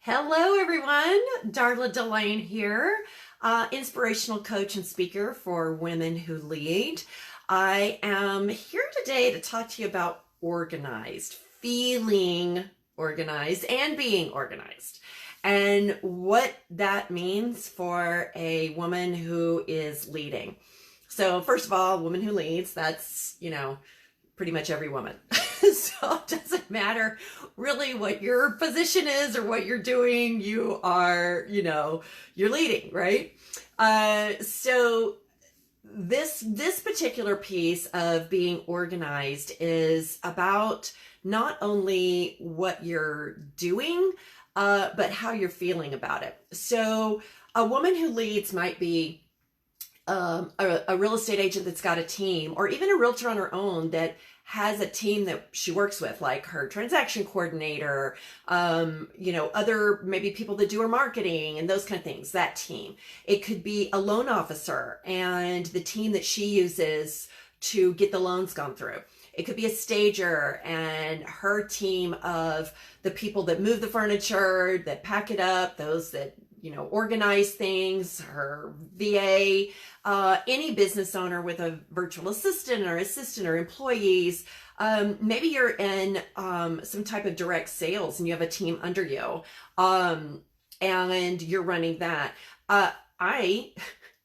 Hello, everyone. Darla Delane here, inspirational coach and speaker for women who lead. I am here today to talk to you about organized, feeling organized, and being organized, and what that means for a woman who is leading. So, first of all, woman who leads, that's, pretty much every woman. So it doesn't matter really what your position is or what you're doing. You are, you're leading, right? So this particular piece of being organized is about not only what you're doing, but how you're feeling about it. So a woman who leads might be a real estate agent that's got a team, or even a realtor on her own that has a team that she works with, like her transaction coordinator, other maybe people that do her marketing and those kind of things, that team. It could be a loan officer and the team that she uses to get the loans gone through. It could be a stager and her team of the people that move the furniture, that pack it up, those that organize things, her VA, any business owner with a virtual assistant or employees. Maybe you're in some type of direct sales and you have a team under you, and you're running that. I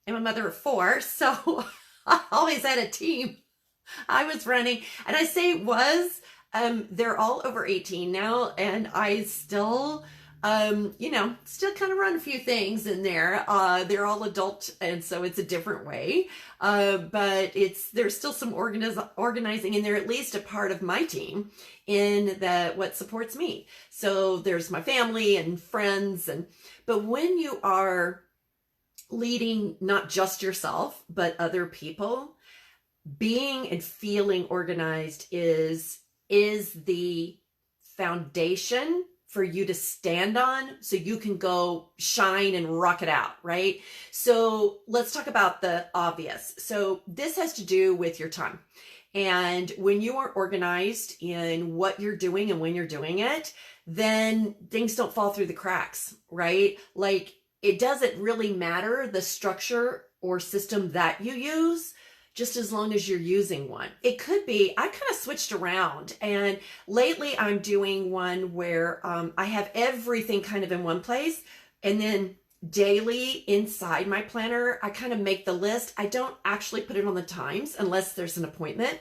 am a mother of four, so I always had a team I was running, and I say was, they're all over 18 now, and I still still kind of run a few things in there. They're all adult, and so it's a different way. But there's still some organizing in there, at least a part of my team in what supports me. So there's my family and friends, but when you are leading not just yourself, but other people, being and feeling organized is the foundation for you to stand on so you can go shine and rock it out, right? So let's talk about the obvious. So this has to do with your time. And when you are organized in what you're doing and when you're doing it, then things don't fall through the cracks, right? Like, it doesn't really matter the structure or system that you use, just as long as you're using one. It could be, I kind of switched around, and lately I'm doing one where I have everything kind of in one place, and then daily inside my planner, I kind of make the list. I don't actually put it on the times unless there's an appointment,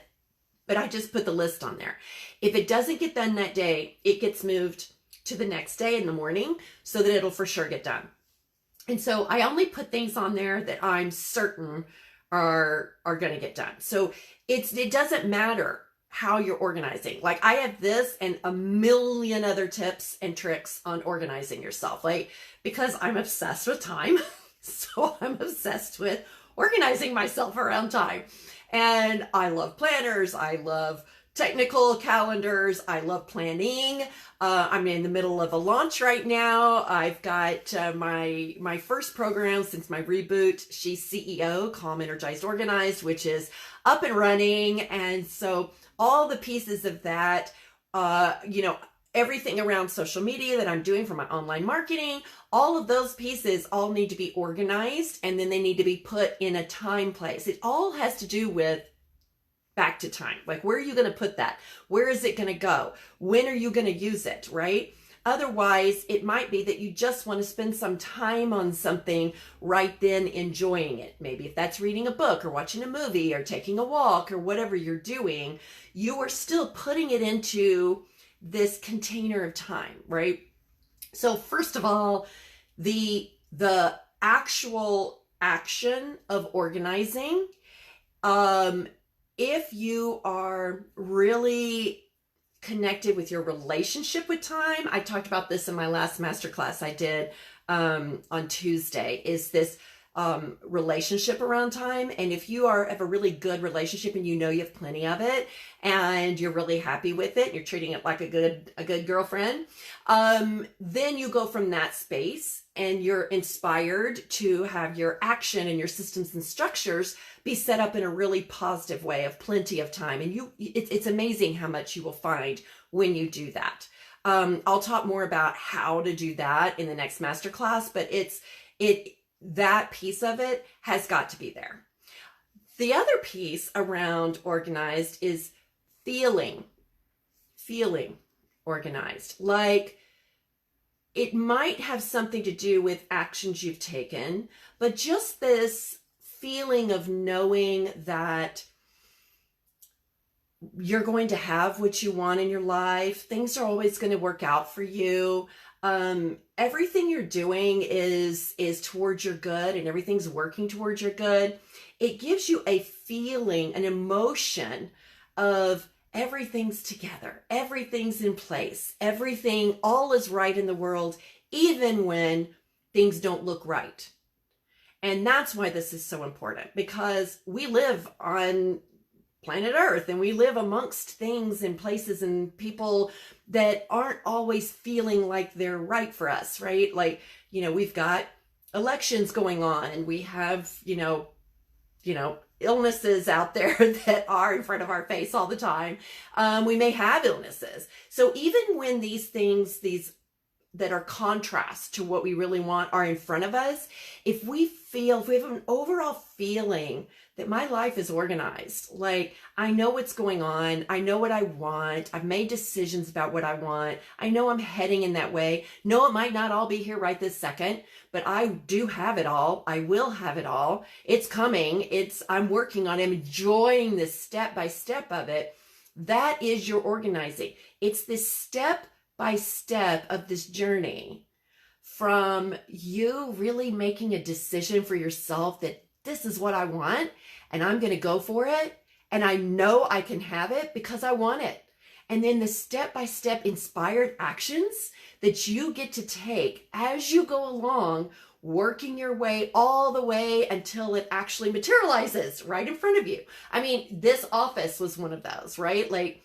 but I just put the list on there. If it doesn't get done that day, it gets moved to the next day in the morning so that it'll for sure get done. And so I only put things on there that I'm certain are going to get done. So it doesn't matter how you're organizing. Like, I have this and a million other tips and tricks on organizing yourself, like, because I'm obsessed with time. So I'm obsessed with organizing myself around time. And I love planners. I love technical calendars. I love planning. I'm in the middle of a launch right now. I've got my first program since my reboot, She's CEO, Calm, Energized, Organized, which is up and running. And so all the pieces of that, everything around social media that I'm doing for my online marketing, all of those pieces all need to be organized, and then they need to be put in a time place. It all has to do with back to time. Like, where are you going to put that? Where is it going to go? When are you going to use it, right? Otherwise, it might be that you just want to spend some time on something right then, enjoying it. Maybe if that's reading a book or watching a movie or taking a walk or whatever you're doing, you are still putting it into this container of time, right? So first of all, the actual action of organizing, if you are really connected with your relationship with time, I talked about this in my last masterclass I did on Tuesday, is this relationship around time. And if you have a really good relationship and you have plenty of it and you're really happy with it, you're treating it like a good girlfriend, then you go from that space and you're inspired to have your action and your systems and structures be set up in a really positive way of plenty of time. And it's amazing how much you will find when you do that. I'll talk more about how to do that in the next masterclass, but that piece of it has got to be there. The other piece around organized is feeling organized. Like, it might have something to do with actions you've taken, but just this feeling of knowing that you're going to have what you want in your life. Things are always going to work out for you. Everything you're doing is towards your good, and everything's working towards your good. It gives you a feeling, an emotion of everything's together, everything's in place, everything, all is right in the world, even when things don't look right. And that's why this is so important, because we live on planet Earth and we live amongst things and places and people that aren't always feeling like they're right for us, right? Like, we've got elections going on, and we have, illnesses out there that are in front of our face all the time. We may have illnesses. So even when these things, that are contrast to what we really want, are in front of us, if we have an overall feeling that my life is organized, like I know what's going on, I know what I want, I've made decisions about what I want, I know I'm heading in that way. No, it might not all be here right this second, but I do have it all. I will have it all. It's coming. I'm working on it. I'm enjoying this step by step of it. That is your organizing. It's this step by step of this journey from you really making a decision for yourself that this is what I want and I'm going to go for it. And I know I can have it because I want it. And then the step-by-step inspired actions that you get to take as you go along, working your way all the way until it actually materializes right in front of you. I mean, this office was one of those, right? Like,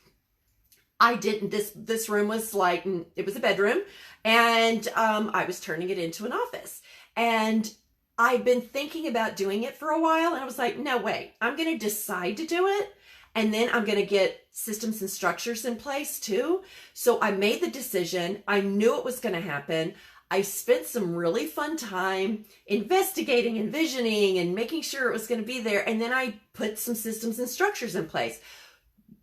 this room was like, it was a bedroom, and I was turning it into an office. And I'd been thinking about doing it for a while, and I was like, no way, I'm going to decide to do it. And then I'm going to get systems and structures in place too. So I made the decision. I knew it was going to happen. I spent some really fun time investigating, envisioning, and making sure it was going to be there. And then I put some systems and structures in place.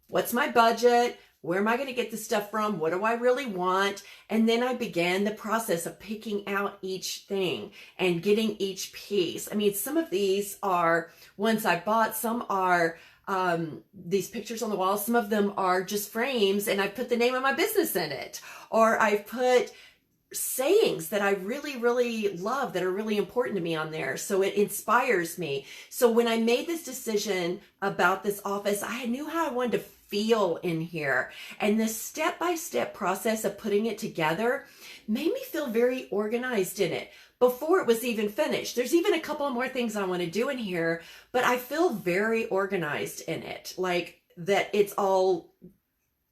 What's my budget? Where am I going to get this stuff from? What do I really want? And then I began the process of picking out each thing and getting each piece. I mean, some of these are ones I bought. Some are these pictures on the wall. Some of them are just frames, and I put the name of my business in it. Or I've put sayings that I really, really love that are really important to me on there. So it inspires me. So when I made this decision about this office, I knew how I wanted to feel in here. And this step-by-step process of putting it together made me feel very organized in it before it was even finished. There's even a couple more things I want to do in here, but I feel very organized in it. Like that it's all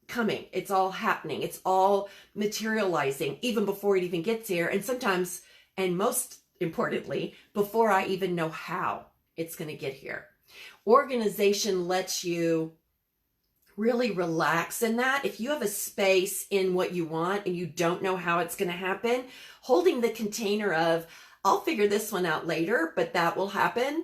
coming, it's all happening, it's all materializing even before it even gets here. And sometimes, and most importantly, before I even know how it's going to get here. Organization lets you really relax in that. If you have a space in what you want and you don't know how it's going to happen, holding the container of, I'll figure this one out later, but that will happen,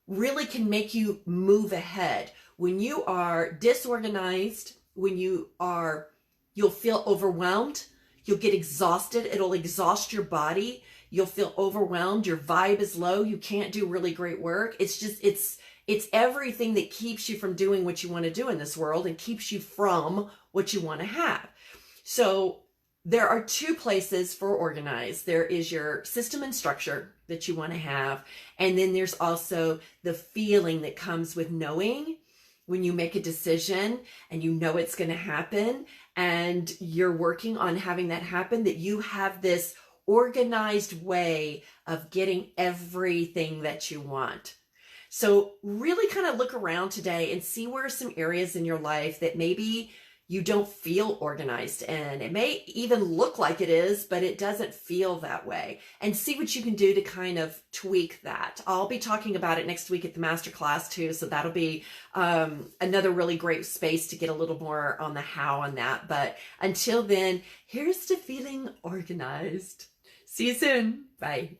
really can make you move ahead. When you are disorganized, you'll feel overwhelmed, you'll get exhausted, it'll exhaust your body, you'll feel overwhelmed, your vibe is low, you can't do really great work. It's everything that keeps you from doing what you want to do in this world and keeps you from what you want to have. So there are two places for organized. There is your system and structure that you want to have. And then there's also the feeling that comes with knowing when you make a decision and you know it's going to happen and you're working on having that happen, that you have this organized way of getting everything that you want. So really kind of look around today and see where are some areas in your life that maybe you don't feel organized, and it may even look like it is, but it doesn't feel that way. And see what you can do to kind of tweak that. I'll be talking about it next week at the masterclass too, so that'll be another really great space to get a little more on the how on that. But until then, here's to feeling organized. See you soon. Bye.